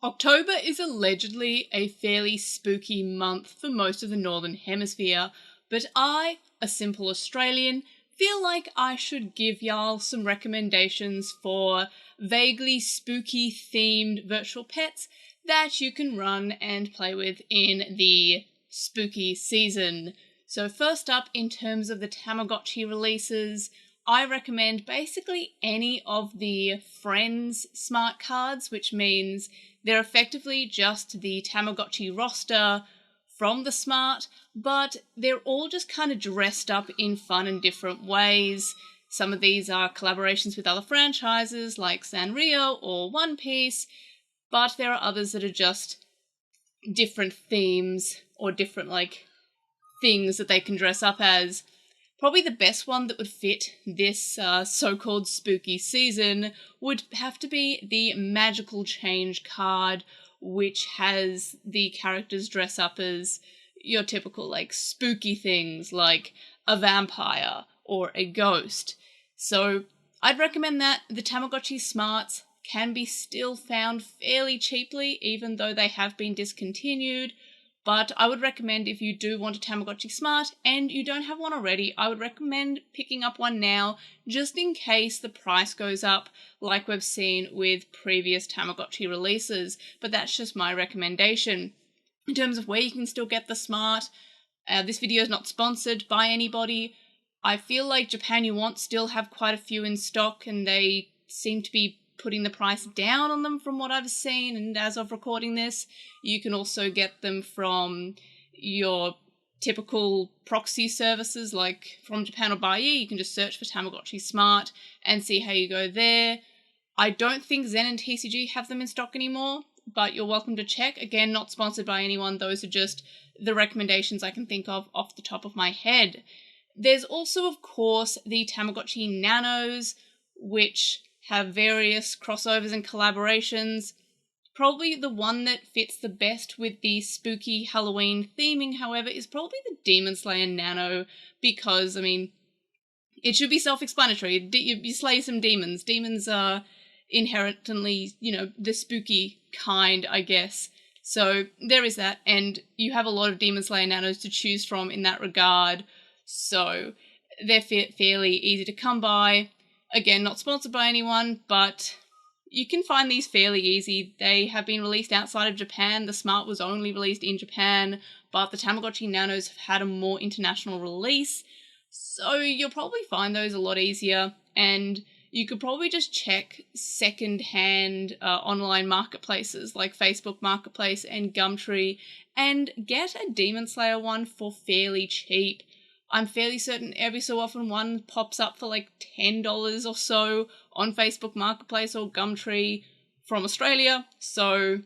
October is allegedly a fairly spooky month for most of the Northern Hemisphere, but I, a simple Australian, feel like I should give y'all some recommendations for vaguely spooky themed virtual pets that you can run and play with in the spooky season. So first up, in terms of the Tamagotchi releases, I recommend basically any of the Friends smart cards, which means they're effectively just the Tamagotchi roster from the smart, but they're all just kind of dressed up in fun and different ways. Some of these are collaborations with other franchises like Sanrio or One Piece, but there are others that are just different themes or different things that they can dress up as. Probably the best one that would fit this so-called spooky season would have to be the Magical Change card, which has the characters dress up as your typical spooky things like a vampire or a ghost. So I'd recommend that. The Tamagotchi Smarts can be still found fairly cheaply, even though they have been discontinued. But I would recommend, if you do want a Tamagotchi Smart and you don't have one already, I would recommend picking up one now, just in case the price goes up, like we've seen with previous Tamagotchi releases. But that's just my recommendation. In terms of where you can still get the Smart, this video is not sponsored by anybody. I feel like Japan You Want still have quite a few in stock, and they seem to be putting the price down on them from what I've seen, and as of recording this, you can also get them from your typical proxy services like from Japan or Buy. You can just search for Tamagotchi Smart and see how you go there. I don't think Zen and TCG have them in stock anymore, but you're welcome to check. Again, not sponsored by anyone, those are just the recommendations I can think of off the top of my head. There's also, of course, the Tamagotchi Nanos, which have various crossovers and collaborations. Probably the one that fits the best with the spooky Halloween theming, however, is probably the Demon Slayer Nano, because, it should be self-explanatory. You slay some demons. Demons are inherently, the spooky kind, I guess. So there is that, and you have a lot of Demon Slayer Nanos to choose from in that regard, so they're fairly easy to come by. Again, not sponsored by anyone, but you can find these fairly easy. They have been released outside of Japan. The Smart was only released in Japan, but the Tamagotchi Nanos have had a more international release, so you'll probably find those a lot easier, and you could probably just check second-hand online marketplaces like Facebook Marketplace and Gumtree and get a Demon Slayer one for fairly cheap. I'm fairly certain every so often one pops up for $10 or so on Facebook Marketplace or Gumtree from Australia, so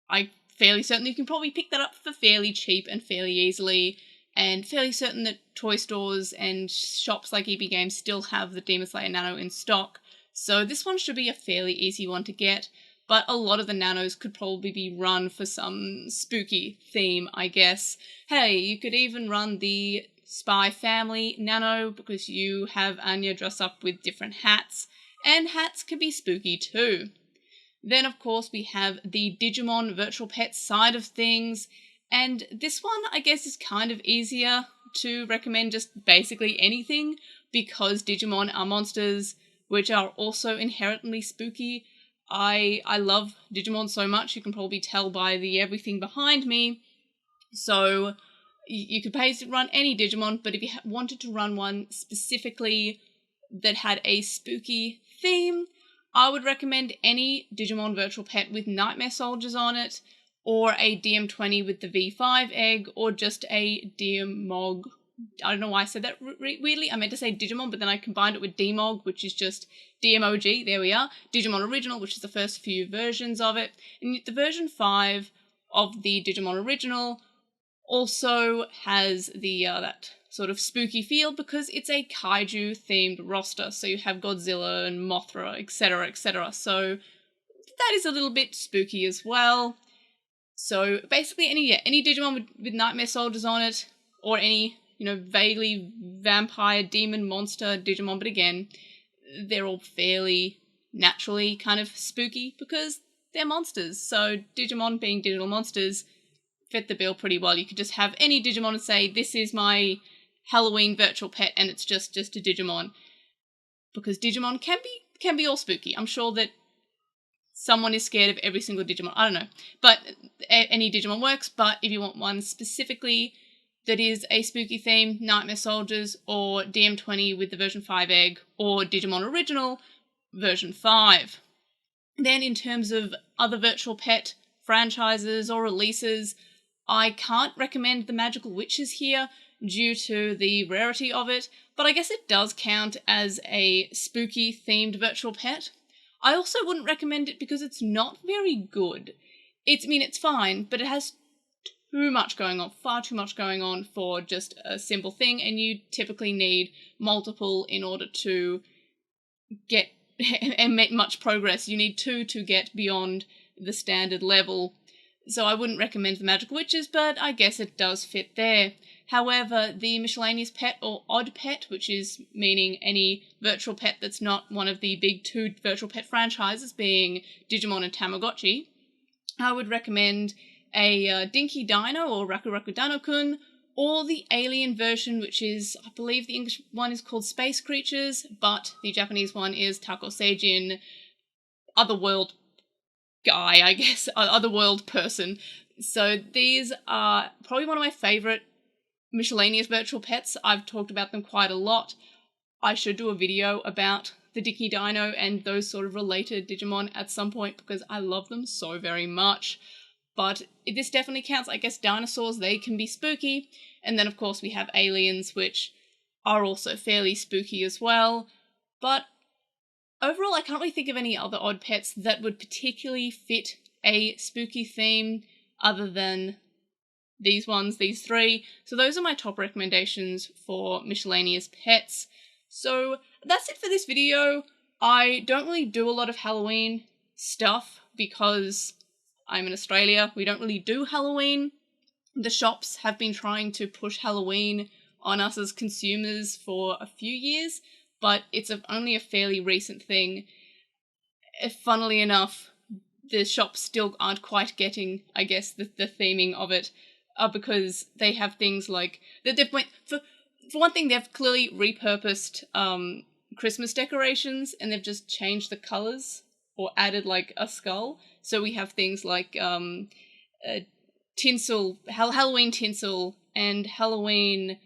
I'm fairly certain you can probably pick that up for fairly cheap and fairly easily, and fairly certain that toy stores and shops like EB Games still have the Demon Slayer Nano in stock, so this one should be a fairly easy one to get. But a lot of the Nanos could probably be run for some spooky theme, I guess. Hey, you could even run the Spy Family Nano, because you have Anya dress up with different hats, and hats can be spooky too. Then, of course, we have the Digimon virtual pet side of things, and this one, I guess, is kind of easier to recommend just basically anything, because Digimon are monsters which are also inherently spooky. I love Digimon so much, you can probably tell by the everything behind me, so you could basically run any Digimon, but if you wanted to run one specifically that had a spooky theme, I would recommend any Digimon virtual pet with Nightmare Soldiers on it, or a DM20 with the V5 egg, or just a Diamog. I don't know why I said that weirdly. I meant to say Digimon, but then I combined it with Dmog, which is just DMOG. There we are. Digimon Original, which is the first few versions of it. And the version 5 of the Digimon Original also has the that sort of spooky feel, because it's a kaiju-themed roster. So you have Godzilla and Mothra, etc., etc. So that is a little bit spooky as well. So basically any Digimon with Nightmare Soldiers on it, or any vaguely vampire, demon, monster Digimon, but again, they're all fairly naturally kind of spooky because they're monsters. So Digimon being digital monsters fit the bill pretty well. You could just have any Digimon and say, this is my Halloween virtual pet, and it's just a Digimon. Because Digimon can be all spooky. I'm sure that someone is scared of every single Digimon. I don't know. But any Digimon works, but if you want one specifically that is a spooky theme, Nightmare Soldiers, or DM20 with the version 5 egg, or Digimon Original version 5. Then in terms of other virtual pet franchises or releases, I can't recommend the Magical Witches here due to the rarity of it, but I guess it does count as a spooky themed virtual pet. I also wouldn't recommend it because it's not very good. It's fine, but it has too much going on, far too much going on for just a simple thing, and you typically need multiple in order to get and make much progress. You need 2 to get beyond the standard level. So I wouldn't recommend the Magical Witches, but I guess it does fit there. However, the miscellaneous pet or odd pet, which is meaning any virtual pet that's not one of the big 2 virtual pet franchises, being Digimon and Tamagotchi, I would recommend a Dinky Dino or Raku Raku Dino-kun, or the alien version, which is, I believe the English one is called Space Creatures, but the Japanese one is Tako Seijin, Otherworld guy, I guess, Otherworld person. So these are probably one of my favourite miscellaneous virtual pets. I've talked about them quite a lot. I should do a video about the Dinky Dino and those sort of related Digimon at some point because I love them so very much. But this definitely counts. I guess dinosaurs, they can be spooky. And then, of course, we have aliens, which are also fairly spooky as well. But overall, I can't really think of any other odd pets that would particularly fit a spooky theme other than these 3. So those are my top recommendations for miscellaneous pets. So that's it for this video. I don't really do a lot of Halloween stuff because I'm in Australia. We don't really do Halloween. The shops have been trying to push Halloween on us as consumers for a few years, but it's only a fairly recent thing. Funnily enough, the shops still aren't quite getting, I guess, the theming of it, because they have things like for one thing, they've clearly repurposed Christmas decorations, and they've just changed the colours or added like a skull. So we have things like tinsel, Halloween tinsel, and Halloween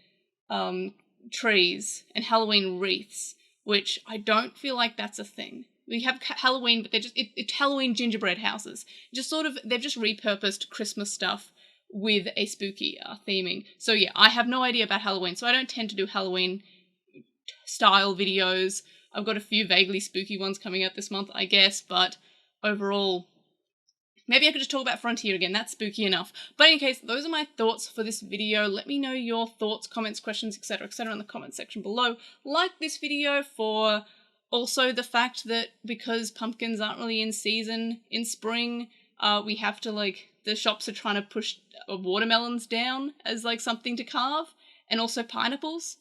trees, and Halloween wreaths, which I don't feel like that's a thing. We have Halloween, but they're just it's Halloween gingerbread houses. Just sort of, they've just repurposed Christmas stuff with a spooky theming. So yeah, I have no idea about Halloween, so I don't tend to do Halloween style videos. I've got a few vaguely spooky ones coming out this month, I guess, but overall, maybe I could just talk about Frontier again. That's spooky enough. But in any case, those are my thoughts for this video. Let me know your thoughts, comments, questions, etc., in the comment section below. Like this video for also the fact that because pumpkins aren't really in season in spring, we have to, like, the shops are trying to push watermelons down as, like, something to carve, and also pineapples.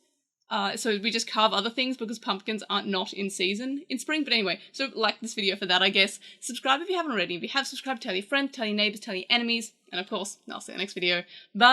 So we just carve other things because pumpkins aren't not in season in spring. But anyway, so like this video for that, I guess. Subscribe if you haven't already. If you have subscribed, tell your friends, tell your neighbours, tell your enemies. And of course, I'll see you in the next video. Bye!